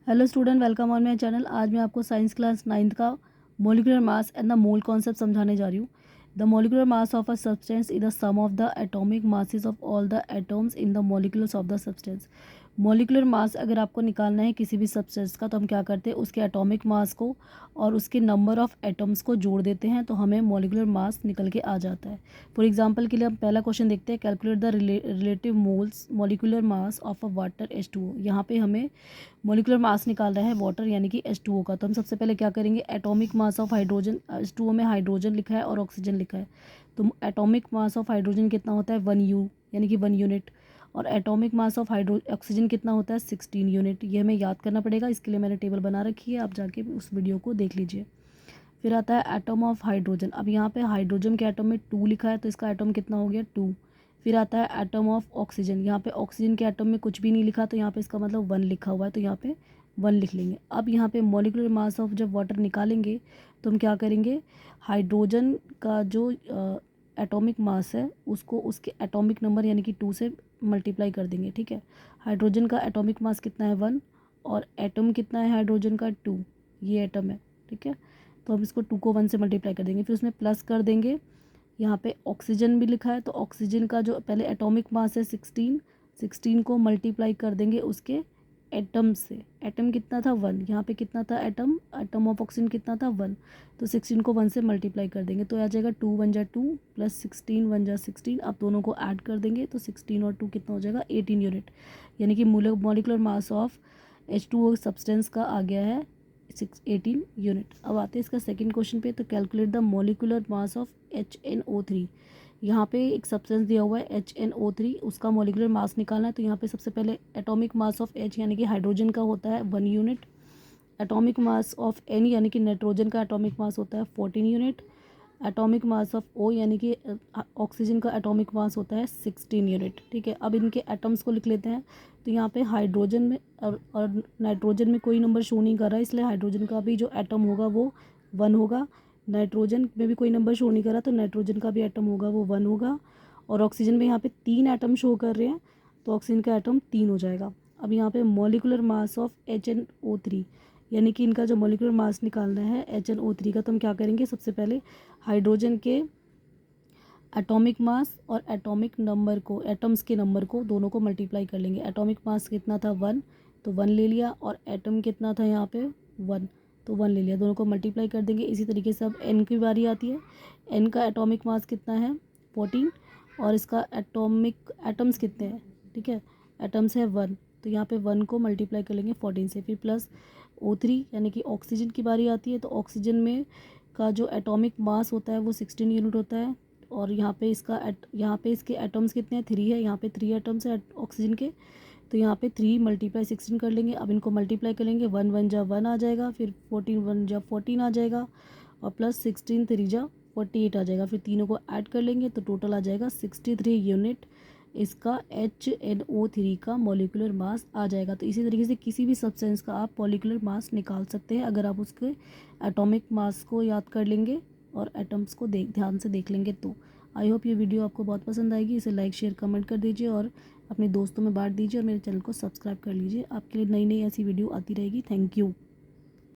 Hello student, welcome on my channel. आज मैं आपको साइंस क्लास 9th का molecular mass and the mole concept समझाने जा रही हूँ। The molecular mass of a substance is the sum of the atomic masses of all the atoms in the molecules of the substance. Molecular mass अगर आपको निकालना है किसी भी सब्सटेंस का, तो हम क्या करते हैं, उसके एटॉमिक मास को और उसके नंबर ऑफ एटम्स को जोड़ देते हैं, तो हमें मोलिकुलर मास निकल के आ जाता है। फॉर एग्जांपल के लिए हम पहला क्वेश्चन देखते हैं, calculate the relative moles molecular mass of a water H2O। यहाँ पे हमें मोलिकुलर मास निकालना है वाटर यानी कि H2O का। तो हम सबसे पहले क्या करेंगे, atomic mass of hydrogen, H2O में हाइड्रोजन लिखा है और ऑक्सीजन लिखा है, तो एटॉमिक मास ऑफ हाइड्रोजन कितना होता है 1U यानी कि 1 यूनिट, और atomic mass of hydro oxygen कितना होता है 16 यूनिट। ये हमें याद करना पड़ेगा, इसके लिए मैंने टेबल बना रखी है, आप जाके उस वीडियो को देख लीजिए। फिर आता है एटम ऑफ हाइड्रोजन। अब यहाँ पे हाइड्रोजन के एटम में 2 लिखा है, तो इसका एटम कितना हो गया 2। फिर आता है एटम ऑफ ऑक्सीजन। यहाँ पे ऑक्सीजन के एटम में कुछ भी नहीं लिखा, तो यहाँ पे इसका मतलब 1 लिखा हुआ है, तो यहाँ पे 1 लिख लेंगे। अब यहाँ पे मॉलिक्यूलर मास ऑफ जब वाटर निकालेंगे तो हम क्या करेंगे, हाइड्रोजन का जो एटॉमिक मास है उसको उसके एटॉमिक नंबर यानी कि 2 से मल्टीप्लाई कर देंगे। ठीक है, हाइड्रोजन का एटॉमिक मास कितना है 1 और एटम कितना है हाइड्रोजन का 2, ये एटम है। ठीक है, तो हम इसको 2 को 1 से मल्टीप्लाई कर देंगे, फिर उसमें प्लस कर देंगे। यहाँ पे ऑक्सीजन भी लिखा है, तो ऑक्सीजन का जो पहले एटॉमिक मास है 16 को मल्टीप्लाई कर देंगे उसके एटम से। एटम कितना था 1, यहाँ पे कितना था एटम ऑफ ऑक्सीजन कितना था 1, तो 16 को 1 से मल्टीप्लाई कर देंगे, तो आ जाएगा 2 1 जा 2 प्लस 16 1 जा 16। अब दोनों को ऐड कर देंगे तो 16 और 2 कितना हो जाएगा 18 यूनिट, यानी कि molecular mass of H2O substance का आ गया है 18 यूनिट। अब आते हैं इसका सेकंड क्वेश्चन पे, तो calculate the molecular mass of HNO3। यहाँ पे एक सब्सटेंस दिया हुआ है HNO3, उसका मोलिकुलर मास निकालना है। तो यहाँ पे सबसे पहले एटॉमिक मास ऑफ H यानी कि हाइड्रोजन का होता है 1 unit, atomic mass of N यानी कि नाइट्रोजन का एटॉमिक मास होता है 14 unit, atomic mass of O यानी कि ऑक्सीजन का एटॉमिक मास होता है 16 यूनिट। ठीक है, अब इनके एटम्स को लिख लेते हैं। तो यहाँ पे हाइड्रोजन में और नाइट्रोजन में कोई नंबर शो नहीं कर रहा है, इसलिए हाइड्रोजन का भी जो एटम होगा वो 1 होगा। नाइट्रोजन में भी कोई नंबर शो नहीं कर रहा, तो नाइट्रोजन का भी एटम होगा वो 1 होगा। और ऑक्सीजन में यहाँ पे 3 एटम शो कर रहे हैं, तो ऑक्सीजन का एटम 3 हो जाएगा। अब यहाँ पे मॉलिकुलर मास ऑफ HNO3 यानी कि इनका जो मॉलिक्यूलर मास निकालना है HNO3 का, तो हम क्या करेंगे, सबसे पहले हाइड्रोजन के एटॉमिक मास और एटॉमिक नंबर को, एटम्स के नंबर को दोनों को मल्टीप्लाई कर लेंगे। एटॉमिक मास कितना था 1, तो 1 ले लिया, और एटम कितना था यहाँ पे 1, तो 1 ले लिया, दोनों को मल्टीप्लाई कर देंगे। इसी तरीके से अब एन की बारी आती है। एन का एटॉमिक मास कितना है 14, और इसका एटॉमिक एटम्स कितने हैं, ठीक है, एटम्स है 1, तो यहाँ पे 1 को मल्टीप्लाई कर लेंगे 14 से। फिर प्लस O3 यानी कि ऑक्सीजन की बारी आती है। तो ऑक्सीजन में का जो एटॉमिक मास होता है वो 16 यूनिट होता है, और यहाँ पे यहाँ पे इसके एटम्स कितने हैं 3 है, यहाँ पे 3 एटम्स है ऑक्सीजन के, तो यहाँ पे 3 मल्टीप्लाई 16 कर लेंगे। अब इनको मल्टीप्लाई कर लेंगे, 1 1 जा 1 आ जाएगा, फिर 14 1 जा 14 आ जाएगा, और प्लस 16 3 जा 48 आ जाएगा। फिर तीनों को ऐड कर लेंगे तो टोटल आ जाएगा 63 यूनिट, इसका HNO3 का मॉलिक्यूलर मास आ जाएगा। तो इसी तरीके से किसी भी सब्सटेंस का आप मॉलिक्यूलर मास निकाल सकते हैं, अगर आप उसके एटॉमिक मास को याद कर लेंगे और एटम्स को ध्यान से देख लेंगे तो। आई होप ये वीडियो आपको बहुत पसंद आएगी, इसे लाइक शेयर कमेंट कर दीजिए और अपने दोस्तों में बांट दीजिए, और मेरे चैनल को सब्सक्राइब कर लीजिए। आपके लिए नई नई ऐसी वीडियो आती रहेगी। Thank you.